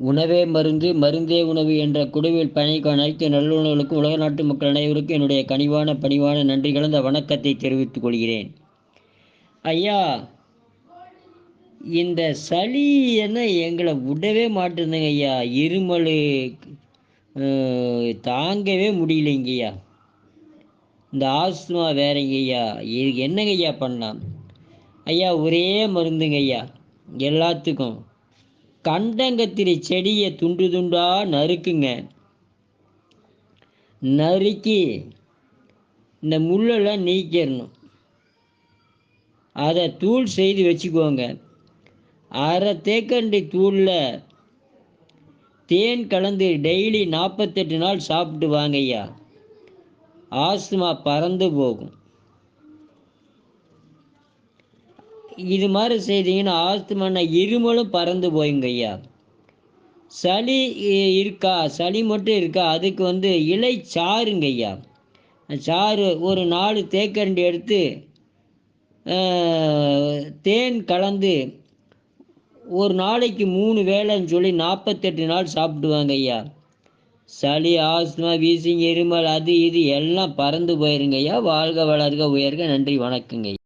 உணவே மருந்து மருந்தே உணவு என்ற குழுவில் பயணிக்கும் அனைத்து நல்லுணர்களுக்கும் உலக நாட்டு மக்கள் அனைவருக்கும் என்னுடைய கனிவான பணிவான நன்றி கலந்த வணக்கத்தை தெரிவித்துக் கொள்கிறேன். ஐயா, இந்த சளி என்ன எங்களை விடவே மாட்டேங்குதுங்க ஐயா. இருமல் தாங்கவே முடியலைங்கய்யா. இந்த ஆஸ்துமா வேறங்க ஐயா. இதுக்கு என்னங்க ஐயா பண்ணலாம்? ஐயா, ஒரே மருந்துங்க ஐயா எல்லாத்துக்கும். கண்டங்கத்திரி செடியை துண்டு துண்டா நறுக்குங்க. நறுக்கி இந்த முள்ளெல்லாம் நீக்கிடணும். அதை தூள் செய்து வச்சுக்கோங்க. அரை தேக்கண்டி தூளில் தேன் கலந்து டெய்லி 48 நாள் சாப்பிட்டு வாங்க ஐயா. ஆஸ்துமா பறந்து போகும். இது மாதிரி செய்தீங்கன்னா ஆஸ்துமான இருமலும் பறந்து போயுங்க ஐயா. சளி இருக்கா, சளி மட்டும் இருக்கா, அதுக்கு இலை சாறுங்க ஐயா. சாறு ஒரு 4 தேக்கரண்டி எடுத்து தேன் கலந்து ஒரு நாளைக்கு 3 வேளைன்னு சொல்லி 48 நாள் சாப்பிடுவாங்க ஐயா. சளி, ஆஸ்துமா, வீசிங், இருமல் அது இது எல்லாம் பறந்து போயிருங்க ஐயா. வாழ்க வளர்க உயர்க. நன்றி, வணக்கங்க ஐயா.